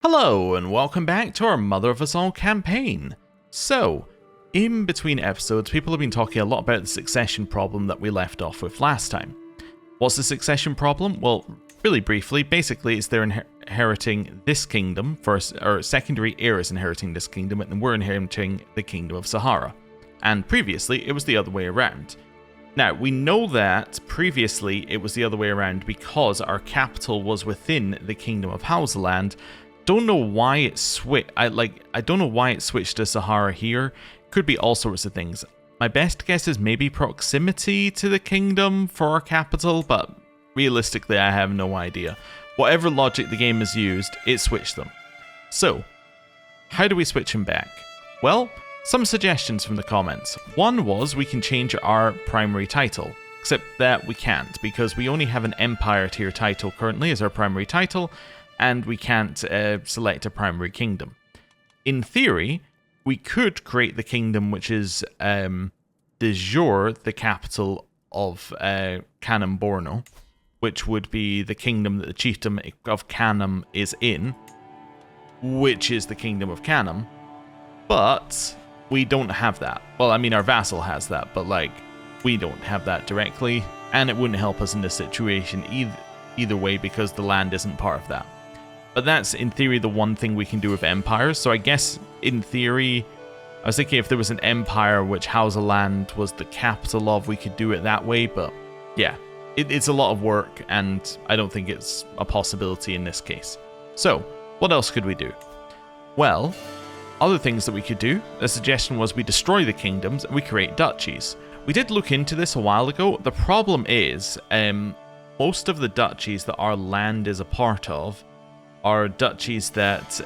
Hello and welcome back to our Mother of Us All campaign. So, in between episodes, people have been talking a lot about the succession problem that we left off with last time. What's the succession problem? Well, really briefly, basically it's they're inheriting this kingdom first, or secondary heir is inheriting this kingdom, and we're inheriting the kingdom of Sahara. And previously, it was the other way around. Now, we know that previously it was the other way around because our capital was within the kingdom of Hausaland. Don't know why it switched. I don't know why it switched to Sahara here. Could be all sorts of things. My best guess is maybe proximity to the kingdom for our capital, but realistically, I have no idea. Whatever logic the game has used, it switched them. So, how do we switch them back? Well, some suggestions from the comments. One was we can change our primary title, except that we can't because we only have an Empire tier title currently as our primary title, and we can't select a primary kingdom. In theory, we could create the kingdom which is de jure the capital of Kanem Borno, which would be the kingdom that the chiefdom of Kanem is in, which is the kingdom of Kanem, but we don't have that. Well, I mean, our vassal has that, but we don't have that directly, and it wouldn't help us in this situation either way because the land isn't part of that. But that's, in theory, the one thing we can do with empires. So I guess, in theory, I was thinking if there was an empire which Hausaland was the capital of, we could do it that way. But yeah, it's a lot of work, and I don't think it's a possibility in this case. So, what else could we do? Well, other things that we could do, a suggestion was we destroy the kingdoms and we create duchies. We did look into this a while ago. The problem is, most of the duchies that our land is a part of are duchies that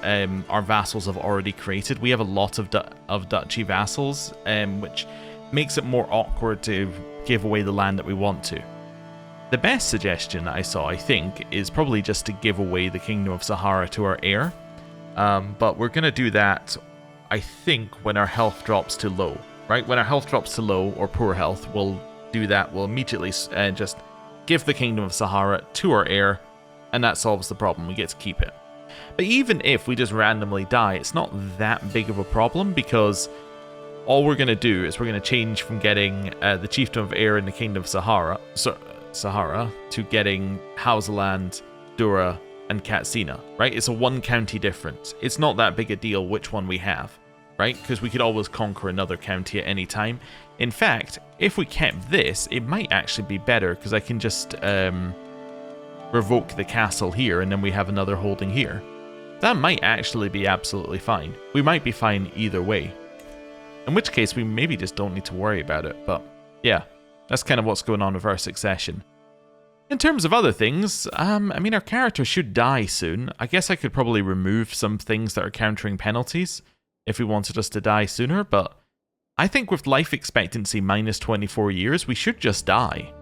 our vassals have already created. We have a lot of duchy vassals, which makes it more awkward to give away the land that we want to. The best suggestion I saw, I think, is probably just to give away the Kingdom of Sahara to our heir. But we're going to do that, I think, when our health drops to low. Right? When our health drops to low, or poor health, we'll do that. We'll immediately just give the Kingdom of Sahara to our heir, and that solves the problem. We get to keep it. But even if we just randomly die, it's not that big of a problem because all we're going to do is we're going to change from getting the Chieftain of Air in the Kingdom of Sahara to getting Hausaland, Dura, and Katsina, right? It's a one county difference. It's not that big a deal which one we have, right? Because we could always conquer another county at any time. In fact, if we kept this, it might actually be better because I can just revoke the castle here, and then we have another holding here. That might actually be absolutely fine. We might be fine either way. In which case, we maybe just don't need to worry about it, but yeah, that's kind of what's going on with our succession. In terms of other things, I mean, our character should die soon. I guess I could probably remove some things that are countering penalties if we wanted us to die sooner, but I think with life expectancy minus 24 years, we should just die.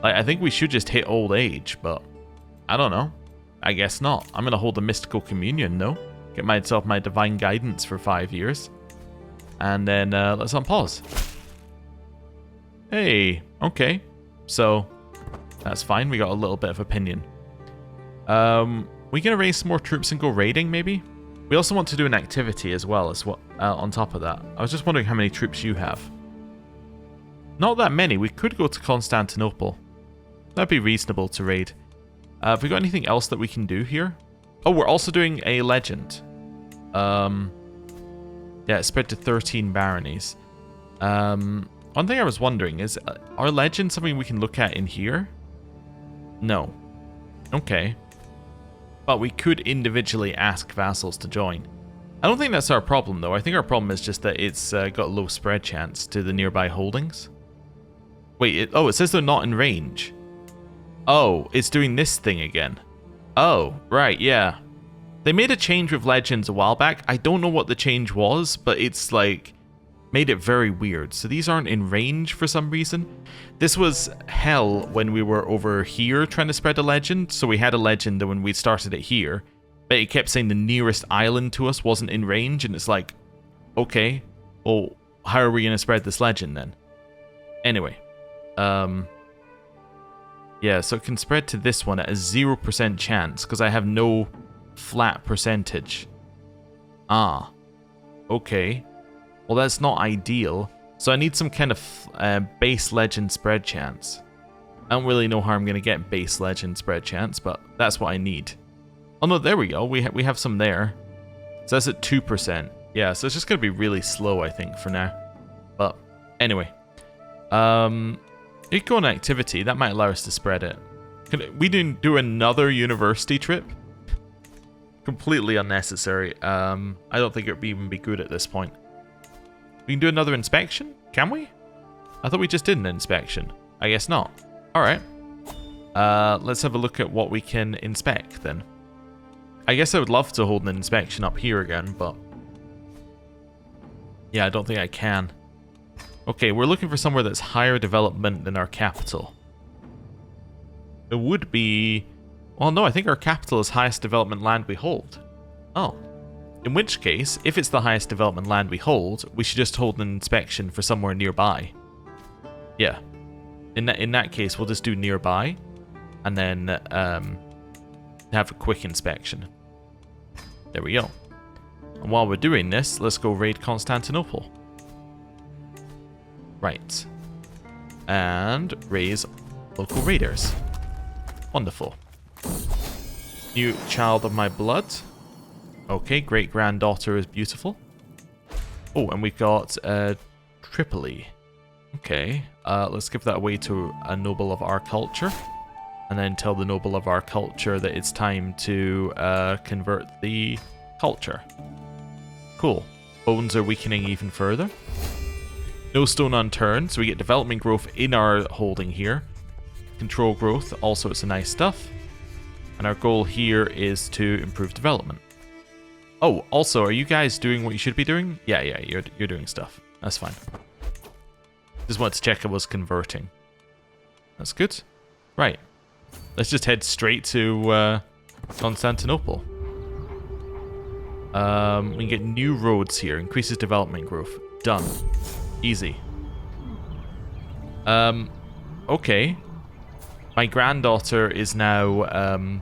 I think we should just hit old age, but I don't know. I guess not. I'm going to hold a mystical communion, no? Get myself my divine guidance for 5 years. And then let's unpause. Hey, okay. So, that's fine. We got a little bit of opinion. We going to raise some more troops and go raiding, maybe? We also want to do an activity as well as what on top of that. I was just wondering how many troops you have. Not that many. We could go to Constantinople. That'd be reasonable to raid. Have we got anything else that we can do here? Oh, we're also doing a legend. Yeah, it's spread to 13 baronies. One thing I was wondering is, are legends something we can look at in here? No. Okay. But we could individually ask vassals to join. I don't think that's our problem, though. I think our problem is just that it's got low spread chance to the nearby holdings. Wait, it says they're not in range. Oh, it's doing this thing again. Oh, right, yeah. They made a change with Legends a while back. I don't know what the change was, but it's made it very weird. So these aren't in range for some reason. This was hell when we were over here trying to spread a legend. So we had a legend when we started it here, but it kept saying the nearest island to us wasn't in range. And it's like, okay, well, how are we going to spread this legend then? Anyway, yeah, so it can spread to this one at a 0% chance because I have no flat percentage. Ah. Okay. Well, that's not ideal. So I need some kind of base legend spread chance. I don't really know how I'm going to get base legend spread chance, but that's what I need. Oh no, there we go. We have some there. So that's at 2%. Yeah, so it's just going to be really slow, I think, for now. But anyway. You go on activity. That might allow us to spread it. Can we do another university trip? Completely unnecessary. I don't think it would even be good at this point. We can do another inspection? Can we? I thought we just did an inspection. I guess not. Alright. Let's have a look at what we can inspect then. I guess I would love to hold an inspection up here again, but... yeah, I don't think I can. Okay, we're looking for somewhere that's higher development than our capital. It would be... well, no, I think our capital is highest development land we hold. Oh. In which case, if it's the highest development land we hold, we should just hold an inspection for somewhere nearby. Yeah. In that case, we'll just do nearby, and then have a quick inspection. There we go. And while we're doing this, let's go raid Constantinople. Right. And raise local raiders. Wonderful. New child of my blood. Okay, great-granddaughter is beautiful. Oh, and we've got Tripoli. Okay, let's give that away to a noble of our culture. And then tell the noble of our culture that it's time to convert the culture. Cool. Bones are weakening even further. No stone unturned, so we get development growth in our holding here. Control growth, all sorts of nice stuff. And our goal here is to improve development. Oh, also, are you guys doing what you should be doing? Yeah, you're doing stuff. That's fine. Just wanted to check I was converting. That's good. Right. Let's just head straight to Constantinople. We can get new roads here. Increases development growth. Done. Easy. Okay. My granddaughter is now...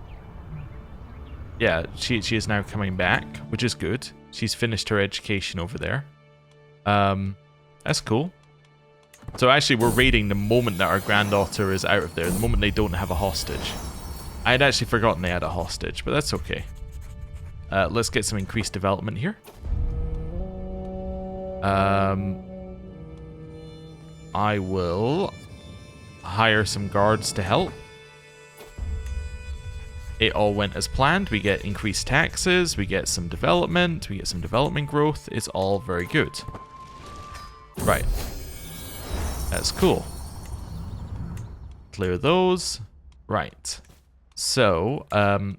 yeah, she is now coming back, which is good. She's finished her education over there. That's cool. So actually, we're raiding the moment that our granddaughter is out of there, the moment they don't have a hostage. I had actually forgotten they had a hostage, but that's okay. Let's get some increased development here. I will hire some guards to help. It all went as planned. We get increased taxes, we get some development, we get some development growth. It's all very good. Right. That's cool. Clear those. Right. So,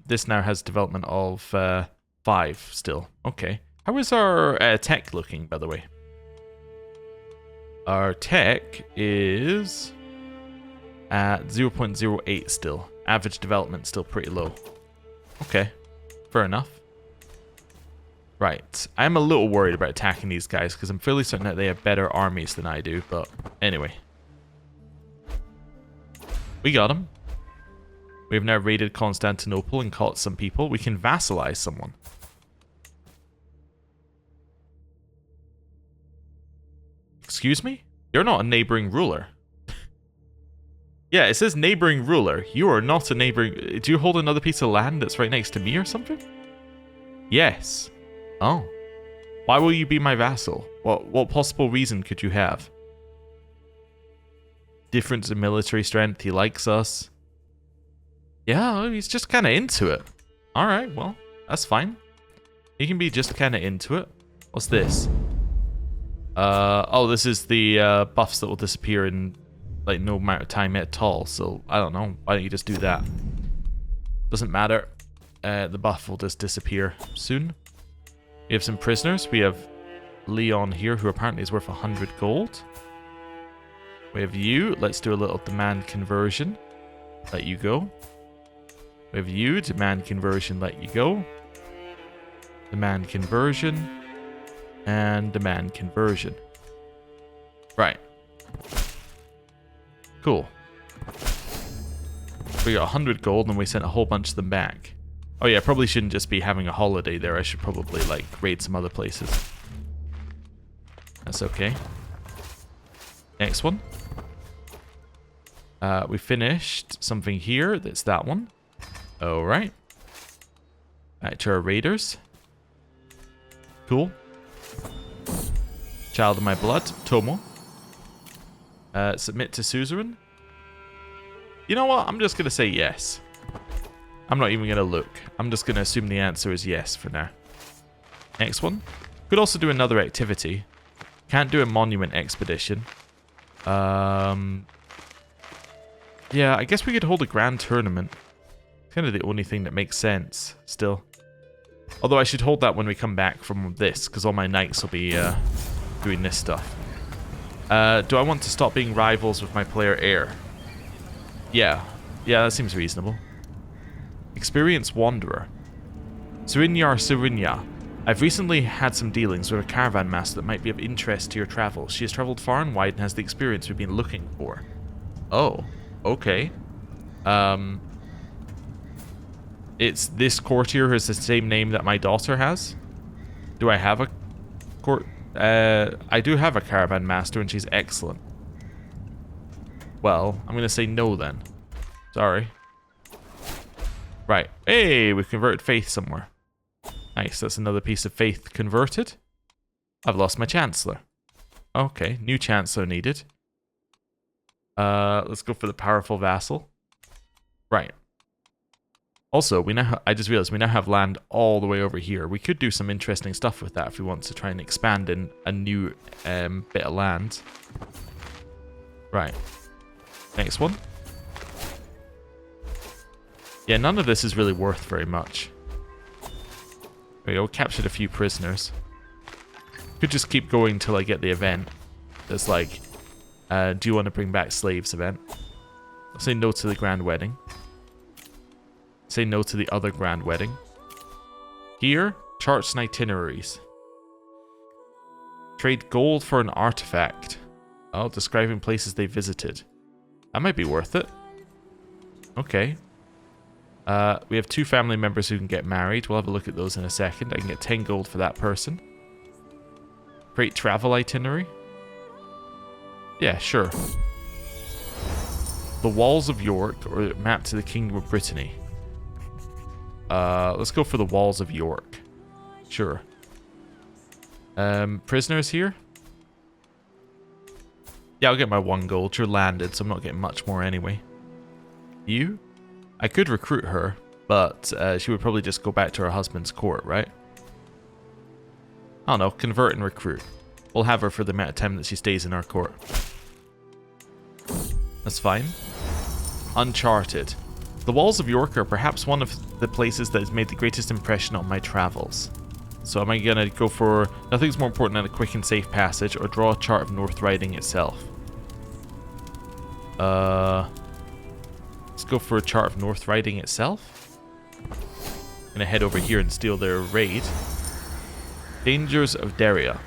this now has development of 5 still. Okay. How is our tech looking, by the way? Our tech is at 0.08 still. Average development still pretty low. Okay. Fair enough. Right. I'm a little worried about attacking these guys because I'm fairly certain that they have better armies than I do, but anyway. We got them. We have now raided Constantinople and caught some people. We can vassalize someone. Excuse me? You're not a neighboring ruler. Yeah, it says neighboring ruler. You are not a neighboring... Do you hold another piece of land that's right next to me or something? Yes. Oh. Why will you be my vassal? What possible reason could you have? Difference in military strength. He likes us. Yeah, he's just kind of into it. Alright, well, that's fine. He can be just kind of into it. What's this? Oh, this is the buffs that will disappear in like no amount of time at all. So, I don't know. Why don't you just do that? Doesn't matter. The buff will just disappear soon. We have some prisoners. We have Leon here, who apparently is worth 100 gold. We have you. Let's do a little demand conversion. Let you go. We have you. Demand conversion. Let you go. Demand conversion. And demand conversion. Right. Cool. We got 100 gold and we sent a whole bunch of them back. Oh yeah, probably shouldn't just be having a holiday there. I should probably, like, raid some other places. That's okay. Next one. We finished something here. That's that one. Alright. Back to our raiders. Cool. Child of my blood. Tomo. Submit to suzerain. You know what? I'm just going to say yes. I'm not even going to look. I'm just going to assume the answer is yes for now. Next one. Could also do another activity. Can't do a monument expedition. Yeah, I guess we could hold a grand tournament. Kind of the only thing that makes sense, still. Although I should hold that when we come back from this, because all my knights will be doing this stuff. Do I want to stop being rivals with my player heir? Yeah, that seems reasonable. Experienced Wanderer. Surinya. I've recently had some dealings with a caravan master that might be of interest to your travels. She has traveled far and wide and has the experience we've been looking for. Oh, okay. It's this courtier who has the same name that my daughter has? Do I have a court? I do have a caravan master and she's excellent. Well, I'm going to say no then. Sorry. Right. Hey, we've converted faith somewhere. Nice, that's another piece of faith converted. I've lost my chancellor. Okay, new chancellor needed. Let's go for the powerful vassal. Right. Also, we now I just realized we now have land all the way over here. We could do some interesting stuff with that if we want to try and expand in a new bit of land. Right. Next one. Yeah, none of this is really worth very much. There we go, captured a few prisoners. Could just keep going till I get the event. That's like, do you want to bring back slaves event? I'll say no to the grand wedding. Say no to the other grand wedding. Here, charts and itineraries. Trade gold for an artifact. Oh, describing places they visited. That might be worth it. Okay. We have 2 family members who can get married. We'll have a look at those in a second. I can get 10 gold for that person. Great travel itinerary. Yeah, sure. The Walls of York, or map to the Kingdom of Brittany. Let's go for the Walls of York. Sure. Prisoners here? Yeah, I'll get my 1 gold. You're landed, so I'm not getting much more anyway. You? I could recruit her, but she would probably just go back to her husband's court, right? I don't know, convert and recruit. We'll have her for the amount of time that she stays in our court. That's fine. Uncharted. The Walls of York are perhaps one of the places that has made the greatest impression on my travels. So am I going to go for nothing's more important than a quick and safe passage, or draw a chart of North Riding itself? Let's go for a chart of North Riding itself. Gonna head over here and steal their raid. Dangers of Daria.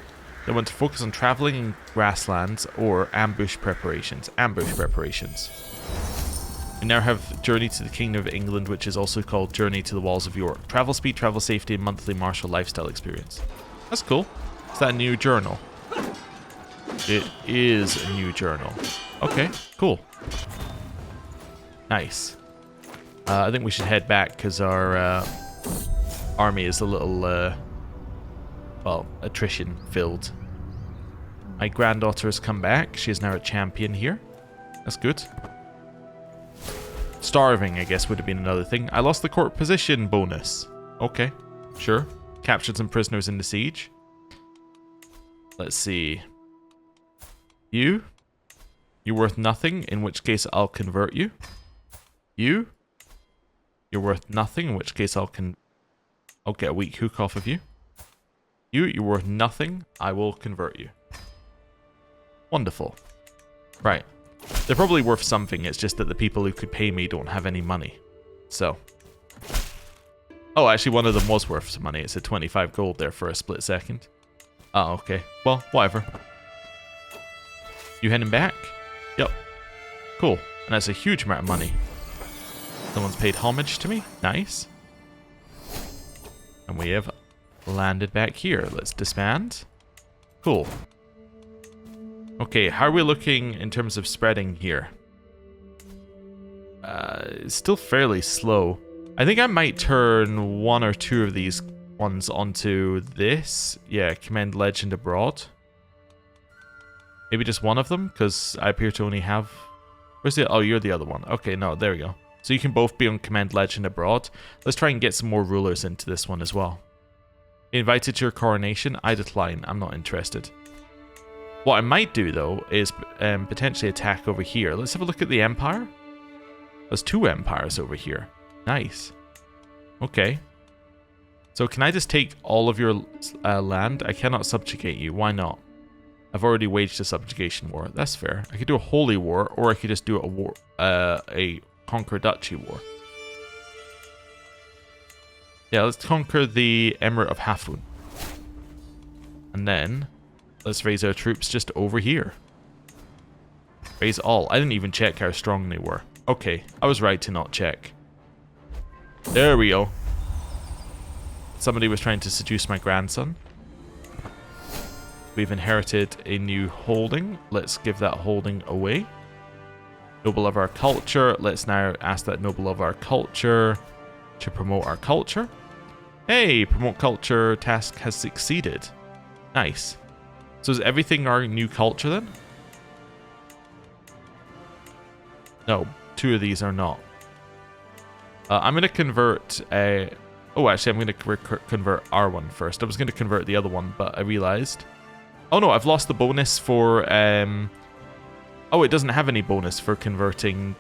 They want to focus on traveling in grasslands or ambush preparations. Ambush preparations. We now have Journey to the Kingdom of England, which is also called Journey to the Walls of York. Travel speed, travel safety, and monthly martial lifestyle experience. That's cool. Is that a new journal? It is a new journal. Okay, cool. Nice. I think we should head back because our army is a little, well, attrition filled. My granddaughter has come back. She is now a champion here. That's good. Starving, I guess, would have been another thing. I lost the court position bonus. Okay, sure. Captured some prisoners in the siege. Let's see. You're worth nothing, in which case I'll convert you. You're worth nothing, in which case I'll get a weak hook off of you. You're worth nothing, I will convert you. Wonderful. Right. They're probably worth something, it's just that the people who could pay me don't have any money. So. Oh, actually one of them was worth some money. It said 25 gold there for a split second. Oh, okay. Well, whatever. You heading back? Yep. Cool. And that's a huge amount of money. Someone's paid homage to me. Nice. And we have landed back here. Let's disband. Cool. Okay, how are we looking in terms of spreading here? It's still fairly slow. I think I might turn one or two of these ones onto this. Yeah, Commend Legend Abroad. Maybe just one of them, because I appear to only have... Where's the... Oh, you're the other one. Okay, no, there we go. So you can both be on Commend Legend Abroad. Let's try and get some more rulers into this one as well. Invited to your coronation? I decline. I'm not interested. What I might do, though, is potentially attack over here. Let's have a look at the Empire. There's 2 empires over here. Nice. Okay. So can I just take all of your land? I cannot subjugate you. Why not? I've already waged a subjugation war. That's fair. I could do a holy war, or I could just do a war, a conquer duchy war. Yeah, let's conquer the Emirate of Hafun. And then let's raise our troops just over here. Raise all. I didn't even check how strong they were. Okay, I was right to not check. There we go. Somebody was trying to seduce my grandson. We've inherited a new holding. Let's give that holding away. Noble of our culture. Let's now ask that noble of our culture to promote our culture. Hey, promote culture task has succeeded. Nice. So is everything our new culture then? No, 2 of these are not. I'm going to convert a... Oh, actually, I'm going to convert R1 first. I was going to convert the other one, but I realized... Oh no, I've lost the bonus for... Oh, it doesn't have any bonus for converting...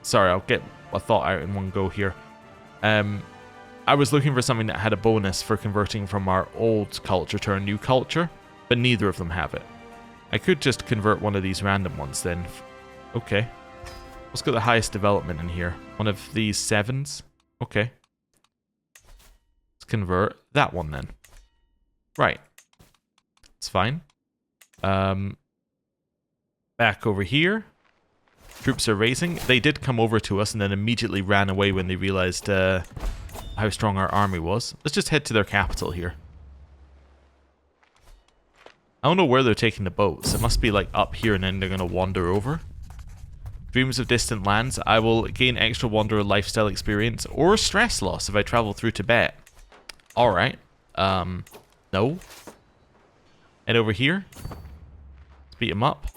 Sorry, I'll get a thought out in one go here. I was looking for something that had a bonus for converting from our old culture to our new culture, but neither of them have it. I could just convert one of these random ones then. Okay. Let's get the highest development in here. One of these 7s. Okay. Let's convert that one then. Right. It's fine. Back over here. Troops are raising. They did come over to us and then immediately ran away when they realized how strong our army was. Let's just head to their capital here. I don't know where they're taking the boats. It must be like up here and then they're going to wander over. Dreams of distant lands. I will gain extra wanderer lifestyle experience or stress loss if I travel through Tibet. Alright. No. Head over here. Let's beat him up.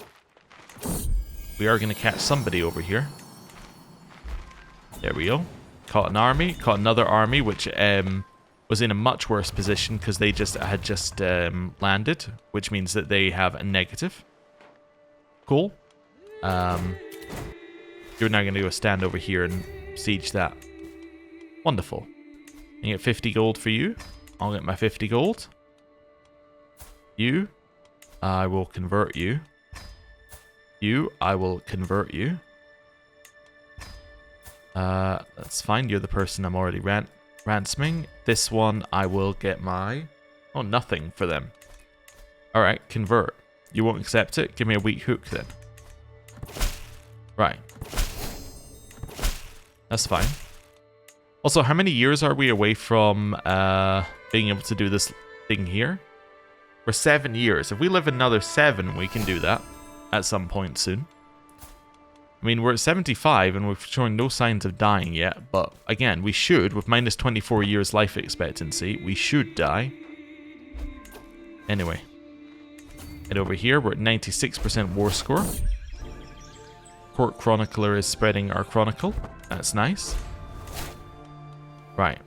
We are going to catch somebody over here. There we go. Caught an army. Caught another army, which was in a much worse position because they had just landed, which means that they have a negative. Cool. You're now going to go stand over here and siege that. Wonderful. I get 50 gold for you. I'll get my 50 gold. You, I will convert you. You, I will convert you. That's fine. You're the person I'm already ransoming. This one, I will get my... Oh, nothing for them. Alright, convert. You won't accept it? Give me a weak hook then. Right. That's fine. Also, how many years are we away from being able to do this thing here? We're 7 years. If we live another 7, we can do that at some point soon. I mean, we're at 75 and we've shown no signs of dying yet, but again, we should, with minus 24 years life expectancy, we should die. Anyway. Head over here, we're at 96% war score. Court Chronicler is spreading our chronicle. That's nice. Right.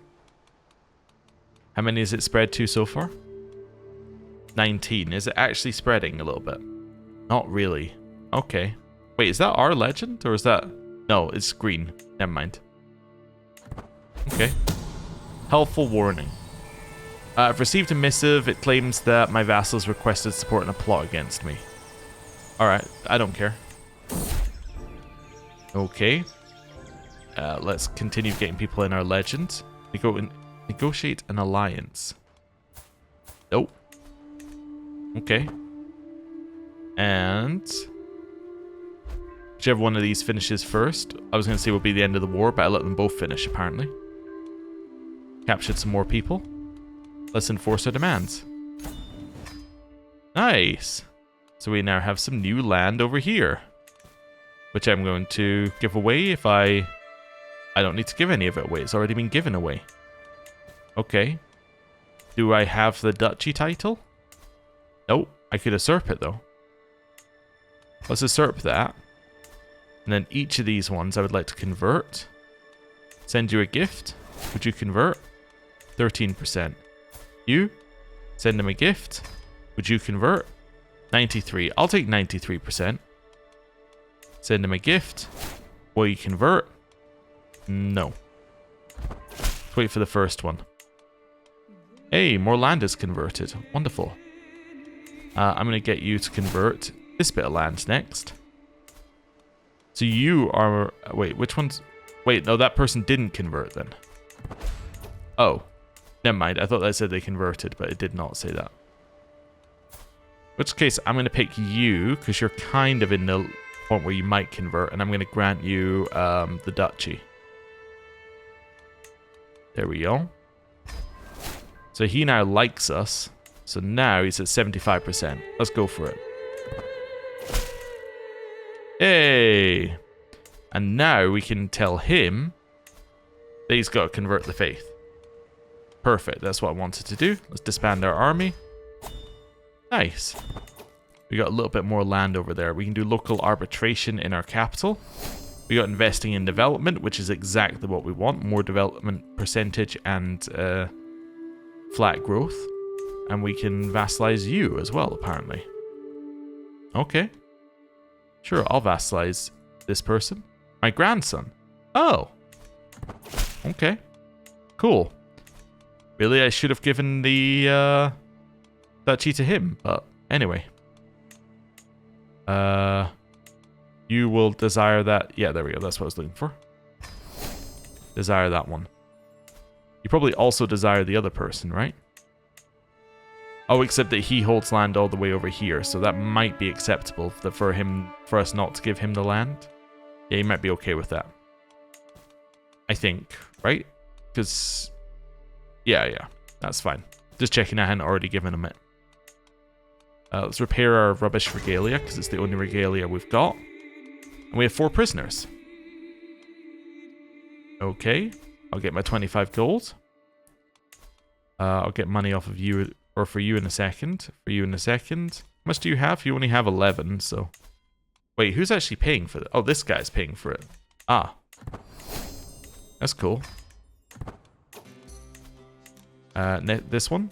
How many is it spread to so far? 19. Is it actually spreading a little bit? Not really. Okay. Wait, is that our legend? Or is that... No, it's green. Never mind. Okay. Helpful warning. I've received a missive. It claims that my vassals requested support in a plot against me. Alright, I don't care. Okay. Let's continue getting people in our legend. We go and negotiate an alliance. Nope. Okay. And... whichever one of these finishes first, I was going to say will be the end of the war, but I let them both finish, apparently. Captured some more people. Let's enforce our demands. Nice. So we now have some new land over here, which I'm going to give away if I don't need to give any of it away. It's already been given away. Okay. Do I have the duchy title? Nope. I could usurp it though. Let's usurp that. And then each of these ones I would like to convert. Send you a gift. Would you convert? 13%. You? Send him a gift. Would you convert? 93. I'll take 93%. Send him a gift. Will you convert? No. Let's wait for the first one. Hey, more land is converted. Wonderful. I'm going to get you to convert this bit of land next. So you are... Wait, which one's... Wait, no, that person didn't convert then. Oh. Never mind. I thought that said they converted, but it did not say that. In which case, I'm going to pick you, because you're kind of in the point where you might convert, and I'm going to grant you the duchy. There we go. So he now likes us. So now he's at 75%. Let's go for it. Hey! And now we can tell him that he's got to convert the faith. Perfect, that's what I wanted to do. Let's disband our army. Nice. We got a little bit more land over there. We can do local arbitration in our capital. We got investing in development, which is exactly what we want. More development percentage and flat growth. And we can vassalize you as well, apparently. Okay. Sure, I'll vassalize this person. My grandson. Oh. Okay. Cool. Really, I should have given the duchy to him, but anyway. You will desire that. Yeah, there we go. That's what I was looking for. Desire that one. You probably also desire the other person, right? Oh, except that he holds land all the way over here, so that might be acceptable for us not to give him the land. Yeah, he might be okay with that. I think, right? Because, yeah, that's fine. Just checking I hadn't already given him it. Let's repair our rubbish regalia, because it's the only regalia we've got. And we have 4 prisoners. Okay, I'll get my 25 gold. I'll get money off of you, or for you in a second. For you in a second. How much do you have? You only have 11, so... Wait, who's actually paying for it? Oh, this guy's paying for it. Ah. That's cool. This one.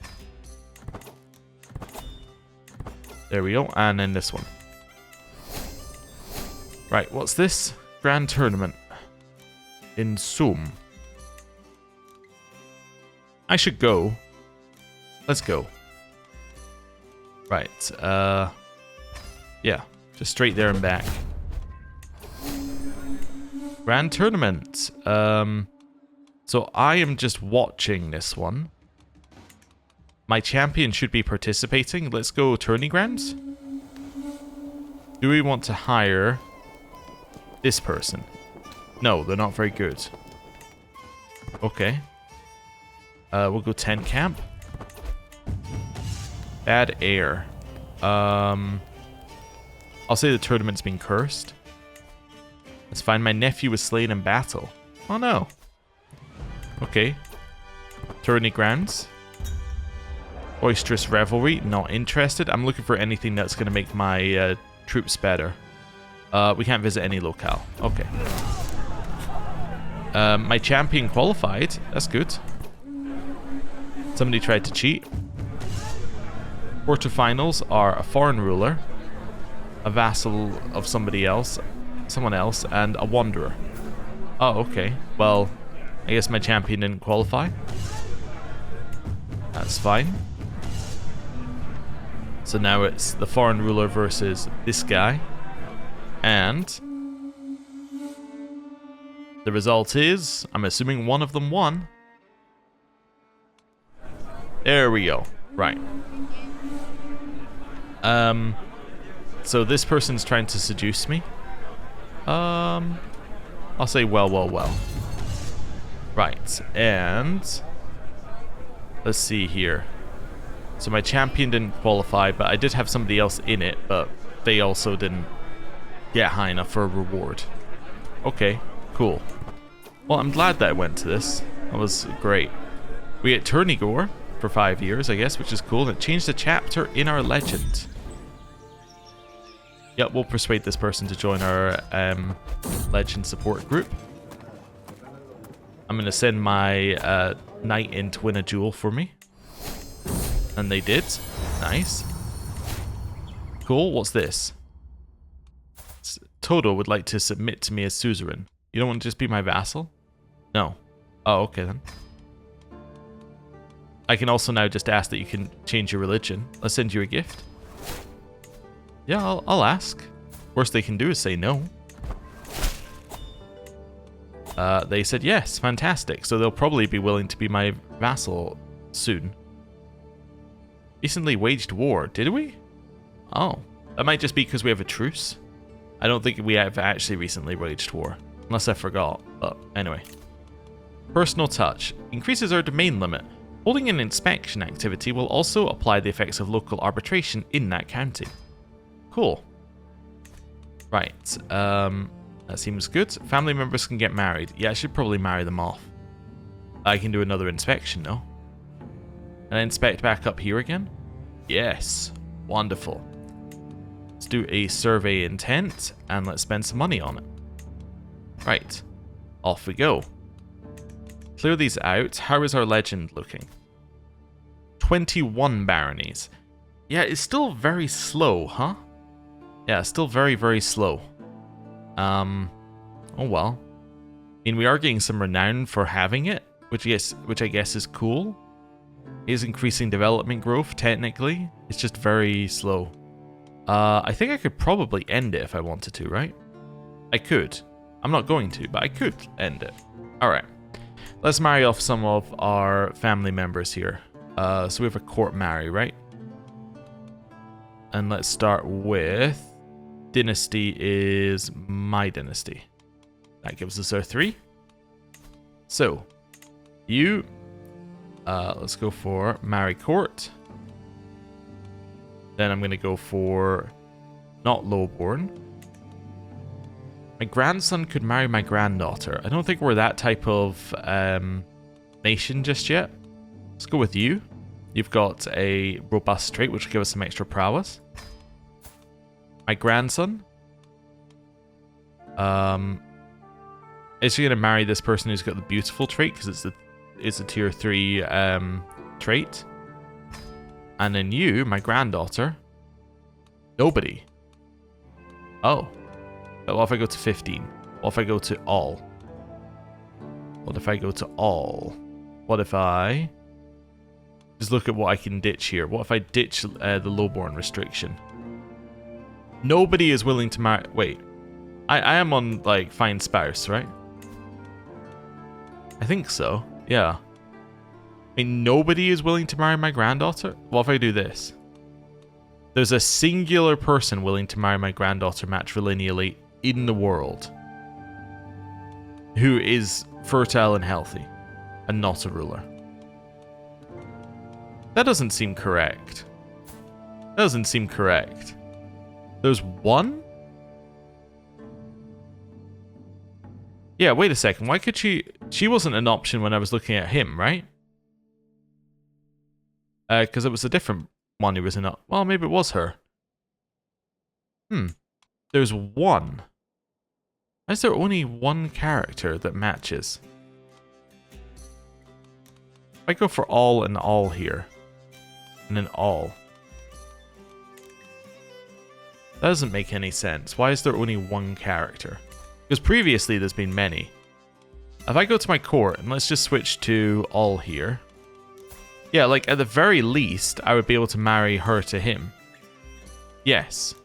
There we go. And then this one. Right, what's this? Grand Tournament. In Sum. I should go. Let's go. Right, yeah. Just straight there and back. Grand Tournament. So I am just watching this one. My champion should be participating. Let's go tourney grounds. Do we want to hire this person? No, they're not very good. Okay. We'll go tent camp. Bad air. I'll say the tournament's been cursed. Let's find my nephew was slain in battle. Oh no. Okay. Tourney grounds. Boisterous revelry. Not interested. I'm looking for anything that's going to make my troops better. We can't visit any locale. Okay. My champion qualified. That's good. Somebody tried to cheat. Quarterfinals are a foreign ruler, a vassal of someone else, and a wanderer. Oh, okay. Well, I guess my champion didn't qualify. That's fine. So now it's the foreign ruler versus this guy. And the result is, I'm assuming one of them won. There we go. Right. So this person's trying to seduce me. I'll say well. Right, and Let's see here. So my champion didn't qualify, but I did have somebody else in it, but they also didn't get high enough for a reward. Okay, cool. Well, I'm glad that I went to this. That was great. We get Turnigor for 5 years, I guess, which is cool. And it changed the chapter in our legend. Yep, we'll persuade this person to join our legend support group. I'm going to send my knight in to win a duel for me. And they did. Nice. Cool, what's this? Toto would like to submit to me as suzerain. You don't want to just be my vassal? No. Oh, okay then. I can also now just ask that you can change your religion. Let's send you a gift. Yeah, I'll ask. Worst they can do is say no. They said yes. Fantastic. So they'll probably be willing to be my vassal soon. Recently waged war, did we? Oh. That might just be because we have a truce. I don't think we have actually recently waged war. Unless I forgot. But anyway. Personal touch. Increases our domain limit. Holding an inspection activity will also apply the effects of local arbitration in that county. Cool. Right. That seems good. Family members can get married. Yeah, I should probably marry them off. I can do another inspection, though. And inspect back up here again? Yes. Wonderful. Let's do a survey intent, and let's spend some money on it. Right. Off we go. Clear these out. How is our legend looking? 21 baronies. Yeah, it's still very slow, huh? Yeah, still very, very slow. Oh well. I mean, we are getting some renown for having it, which I guess is cool. It is increasing development growth, technically. It's just very slow. I think I could probably end it if I wanted to, right? I could. I'm not going to, but I could end it. Alright. Let's marry off some of our family members here. So we have a court marry, right? And let's start with... Dynasty is my dynasty. That gives us our 3. So, you... let's go for marry court. Then I'm going to go for not lowborn. My grandson could marry my granddaughter. I don't think we're that type of nation just yet. Let's go with you. You've got a robust trait, which will give us some extra prowess. My grandson. Is she going to marry this person who's got the beautiful trait? Because it's a tier 3 trait. And then you, my granddaughter. Nobody. Oh. But what if I go to 15? What if I go to all? What if I go to all? What if I... Just look at what I can ditch here. What if I ditch the lowborn restriction? Nobody is willing to marry... Wait. I am on, like, find spouse, right? I think so. Yeah. I mean, nobody is willing to marry my granddaughter? What if I do this? There's a singular person willing to marry my granddaughter matrilineally in the world. Who is fertile and healthy. And not a ruler. That doesn't seem correct. Doesn't seem correct. There's one? Yeah, wait a second. Why could she... She wasn't an option when I was looking at him, right? Because it was a different one who was an... Well, maybe it was her. There's one. Why is there only one character that matches? If I go for all and all here. And then all. That doesn't make any sense. Why is there only one character? Because previously there's been many. If I go to my court, and let's just switch to all here. Yeah, like at the very least, I would be able to marry her to him. Yes.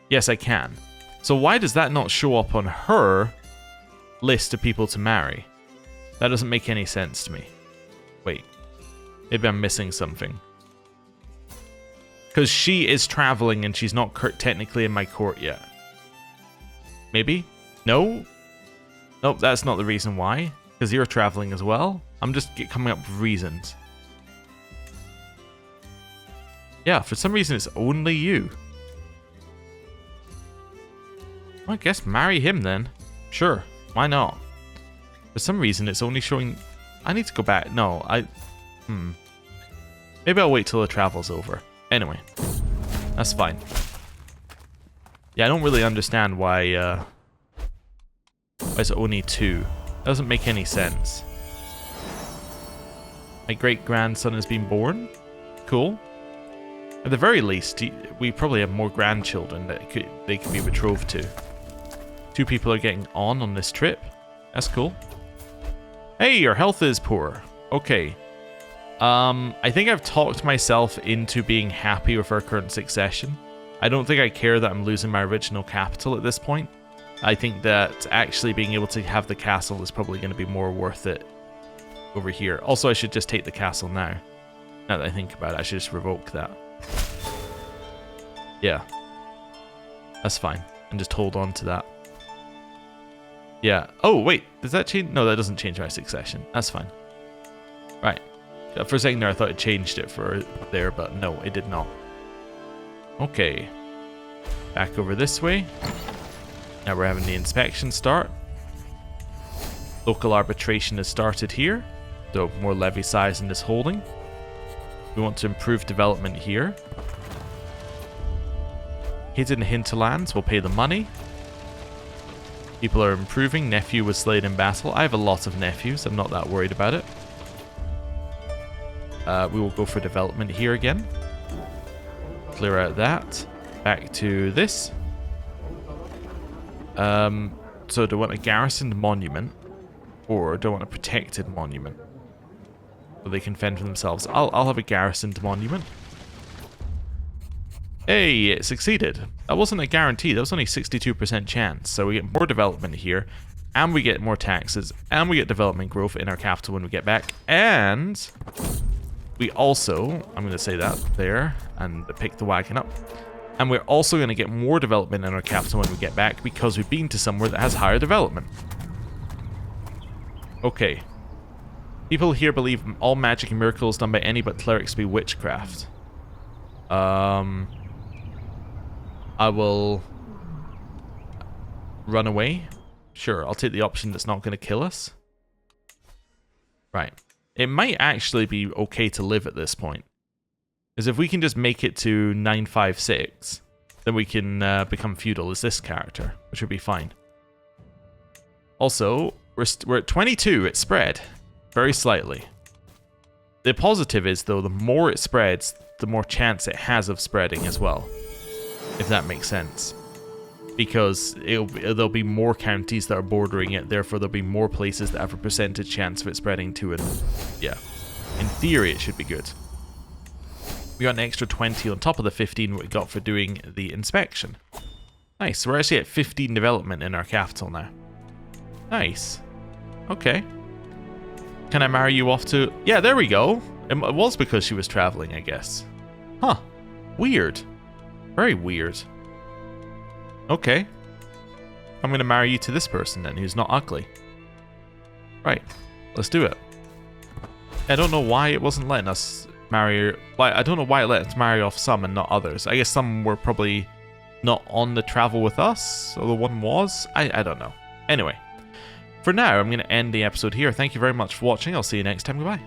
Yes, I can. So why does that not show up on her list of people to marry? That doesn't make any sense to me. Wait. Maybe I'm missing something. Because she is traveling and she's not technically in my court yet. Maybe? No? Nope, that's not the reason why. Because you're traveling as well. I'm just coming up with reasons. Yeah, for some reason it's only you. Well, I guess marry him then. Sure, why not? For some reason it's only showing... I need to go back. No, Maybe I'll wait till the travel's over. Anyway, that's fine. Yeah, I don't really understand why it's only 2. Doesn't make any sense. My great-grandson has been born. Cool. At the very least, we probably have more grandchildren that they could be betrothed to. 2 people are getting on this trip. That's cool. Hey, your health is poor. Okay. I think I've talked myself into being happy with our current succession. I don't think I care that I'm losing my original capital at this point. I think that actually being able to have the castle is probably going to be more worth it over here. Also, I should just take the castle now. Now that I think about it, I should just revoke that. Yeah. That's fine. And just hold on to that. Yeah. Oh, wait. Does that change? No, that doesn't change my succession. That's fine. Right. For a second there, I thought it changed it for there, but no, it did not. Okay. Back over this way. Now we're having the inspection start. Local arbitration has started here. So more levy size in this holding. We want to improve development here. Hidden hinterlands will pay the money. People are improving. Nephew was slain in battle. I have a lot of nephews. I'm not that worried about it. We will go for development here again. Clear out that. Back to this. So do I want a garrisoned monument? Or do I want a protected monument? So they can fend for themselves. I'll have a garrisoned monument. Hey, it succeeded. That wasn't a guarantee. That was only 62% chance. So we get more development here. And we get more taxes. And we get development growth in our capital when we get back. And we also, I'm going to say that there. And pick the wagon up. And we're also going to get more development in our capital when we get back. Because we've been to somewhere that has higher development. Okay. People here believe all magic and miracles done by any but clerics be witchcraft. I will run away. Sure, I'll take the option that's not going to kill us. Right. It might actually be okay to live at this point. Because if we can just make it to 956, then we can become feudal as this character, which would be fine. Also, we're at 22. It spread very slightly. The positive is, though, the more it spreads, the more chance it has of spreading as well. If that makes sense. Because there'll be more counties that are bordering it, therefore there'll be more places that have a percentage chance of it spreading to it. Yeah. In theory, it should be good. We got an extra 20 on top of the 15 we got for doing the inspection. Nice. We're actually at 15 development in our capital now. Nice. Okay. Can I marry you off to... Yeah, there we go. It was because she was traveling, I guess. Huh. Weird. Very weird. Okay. I'm going to marry you to this person then, who's not ugly. Right. Let's do it. I don't know why it wasn't letting us marry her. Like, I don't know why it let us marry off some and not others. I guess some were probably not on the travel with us, or the one was. I don't know. Anyway. For now, I'm going to end the episode here. Thank you very much for watching. I'll see you next time. Goodbye.